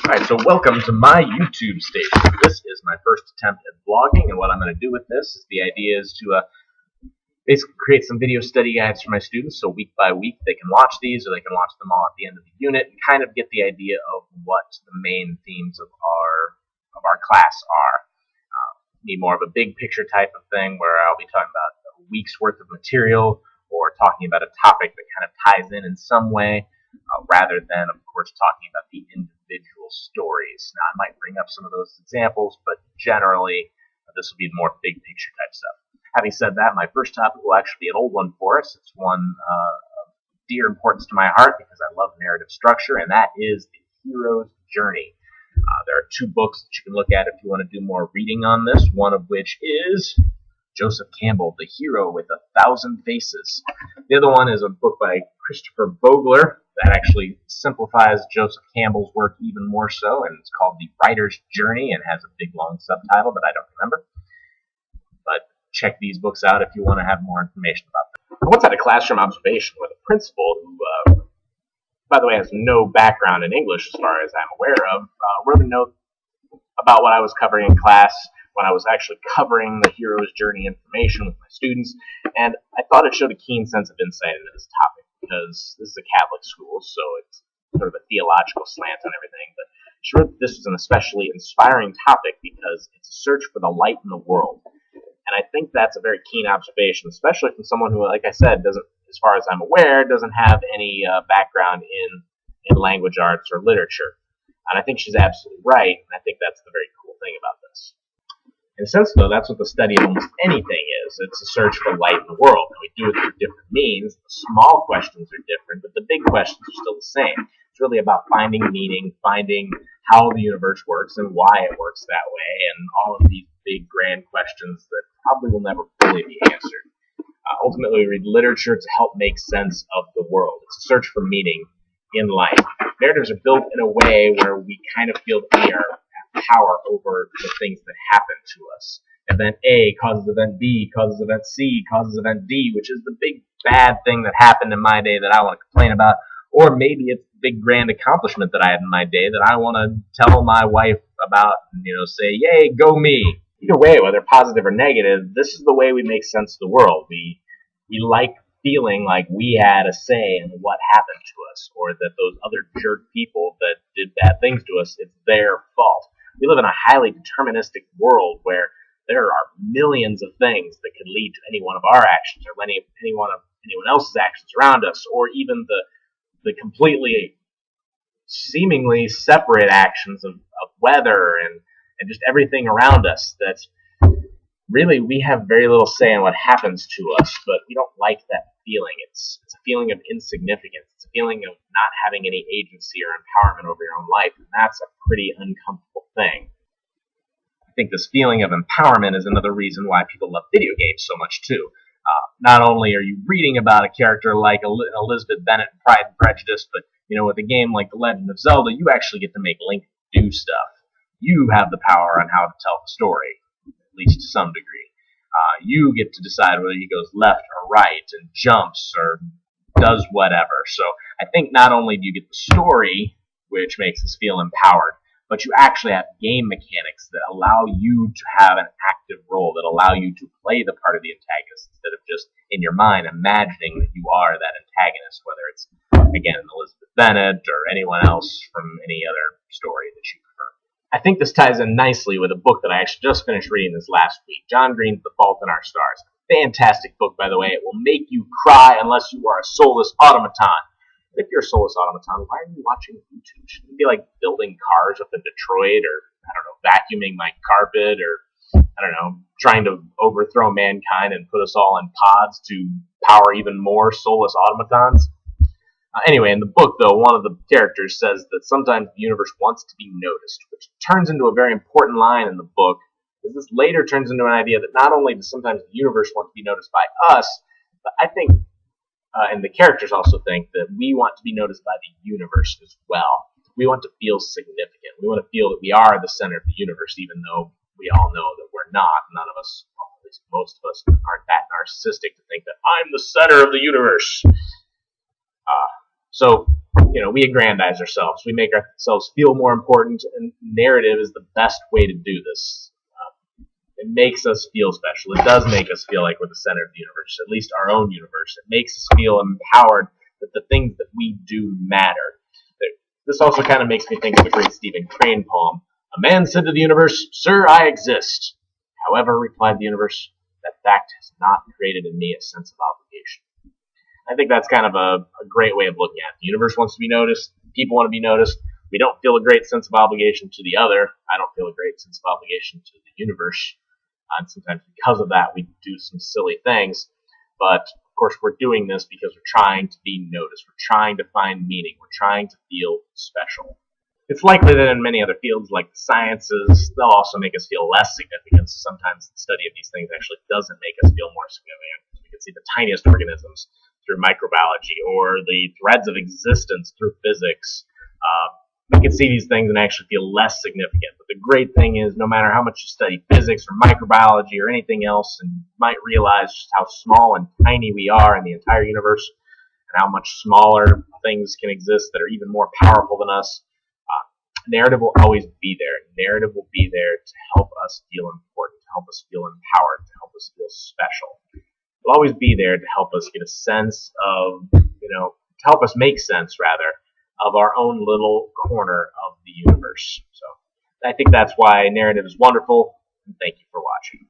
Alright, so welcome to my YouTube station. This is my first attempt at vlogging, and what I'm going to do with this is the idea is to basically create some video study guides for my students, so week by week they can watch these, or they can watch them all at the end of the unit, and kind of get the idea of what the main themes of our class are. Need more of a big picture type of thing, where I'll be talking about a week's worth of material, or talking about a topic that kind of ties in some way, rather than, of course, talking about the individual stories. Now, I might bring up some of those examples, but generally, this will be more big picture type stuff. Having said that, my first topic will actually be an old one for us. It's one of dear importance to my heart because I love narrative structure, and that is The Hero's Journey. There are two books that you can look at if you want to do more reading on this, one of which is Joseph Campbell, The Hero with 1,000 Faces. The other one is a book by Christopher Vogler that actually simplifies Joseph Campbell's work even more so, and it's called The Writer's Journey and has a big long subtitle that I don't remember. But check these books out if you want to have more information about them. I once had a classroom observation with a principal who, by the way, has no background in English as far as I'm aware of, wrote a note about what I was covering in class when I was actually covering the hero's journey information with my students, and I thought it showed a keen sense of insight into this topic, because this is a Catholic school, so it's sort of a theological slant on everything, but she wrote that this was an especially inspiring topic because it's a search for the light in the world, and I think that's a very keen observation, especially from someone who, like I said, doesn't, as far as I'm aware, doesn't have any background in language arts or literature, and I think she's absolutely right, and I think that's the very cool thing about this. In a sense, though, that's what the study of almost anything is. It's a search for light in the world, and we do it through different means. The small questions are different, but the big questions are still the same. It's really about finding meaning, finding how the universe works and why it works that way, and all of these big, grand questions that probably will never fully be answered. Ultimately, we read literature to help make sense of the world. It's a search for meaning in life. Narratives are built in a way where we kind of feel that we are power over the things that happen to us. Event A causes event B, causes event C, causes event D, which is the big bad thing that happened in my day that I want to complain about. Or maybe it's the big grand accomplishment that I had in my day that I want to tell my wife about, say, yay, go me. Either way, whether positive or negative, this is the way we make sense of the world. We like feeling like we had a say in what happened to us, or that those other jerk people that did bad things to us, it's their fault. We live in a highly deterministic world where there are millions of things that could lead to any one of our actions, or anyone else's actions around us, or even the completely seemingly separate actions of weather and just everything around us, that really we have very little say in what happens to us, but we don't like that feeling. It's a feeling of insignificance. It's a feeling of not having any agency or empowerment over your own life, and that's a pretty uncomfortable thing. I think this feeling of empowerment is another reason why people love video games so much too. Not only are you reading about a character like Elizabeth Bennet in Pride and Prejudice, but with a game like The Legend of Zelda, you actually get to make Link do stuff. You have the power on how to tell the story, at least to some degree. You get to decide whether he goes left or right and jumps or does whatever. So I think not only do you get the story, which makes us feel empowered, but you actually have game mechanics that allow you to have an active role, that allow you to play the part of the antagonist instead of just in your mind imagining that you are that antagonist, whether it's, again, Elizabeth Bennet or anyone else from any other story that you prefer. I think this ties in nicely with a book that I actually just finished reading this last week, John Green's The Fault in Our Stars. Fantastic book, by the way. It will make you cry unless you are a soulless automaton. If you're a soulless automaton, why are you watching YouTube? Shouldn't you be like building cars up in Detroit, or, I don't know, vacuuming my carpet, or, I don't know, trying to overthrow mankind and put us all in pods to power even more soulless automatons? Anyway, in the book, though, one of the characters says that sometimes the universe wants to be noticed, which turns into a very important line in the book, because this later turns into an idea that not only does sometimes the universe want to be noticed by us, but I think, and the characters also think, that we want to be noticed by the universe as well. We want to feel significant. We want to feel that we are the center of the universe, even though we all know that we're not. None of us, well, at least most of us, aren't that narcissistic to think that I'm the center of the universe. So we aggrandize ourselves. We make ourselves feel more important, and narrative is the best way to do this. It makes us feel special. It does make us feel like we're the center of the universe, at least our own universe. It makes us feel empowered that the things that we do matter. This also kind of makes me think of the great Stephen Crane poem. A man said to the universe, "Sir, I exist." However, replied the universe, that fact has not created in me a sense of obligation. I think that's kind of a great way of looking at it. The universe wants to be noticed. People want to be noticed. We don't feel a great sense of obligation to the other. I don't feel a great sense of obligation to the universe. And sometimes because of that, we do some silly things. But, of course, we're doing this because we're trying to be noticed. We're trying to find meaning. We're trying to feel special. It's likely that in many other fields, like the sciences, they'll also make us feel less significant. So sometimes the study of these things actually doesn't make us feel more significant. We can see the tiniest organisms through microbiology, or the threads of existence through physics. We can see these things and actually feel less significant. But the great thing is, no matter how much you study physics or microbiology or anything else, and you might realize just how small and tiny we are in the entire universe, and how much smaller things can exist that are even more powerful than us, narrative will always be there. Narrative will be there to help us feel important, to help us feel empowered, to help us feel special. It'll always be there to help us get a sense of, to help us make sense, rather, of our own little corner of the universe. So I think that's why narrative is wonderful, and thank you for watching.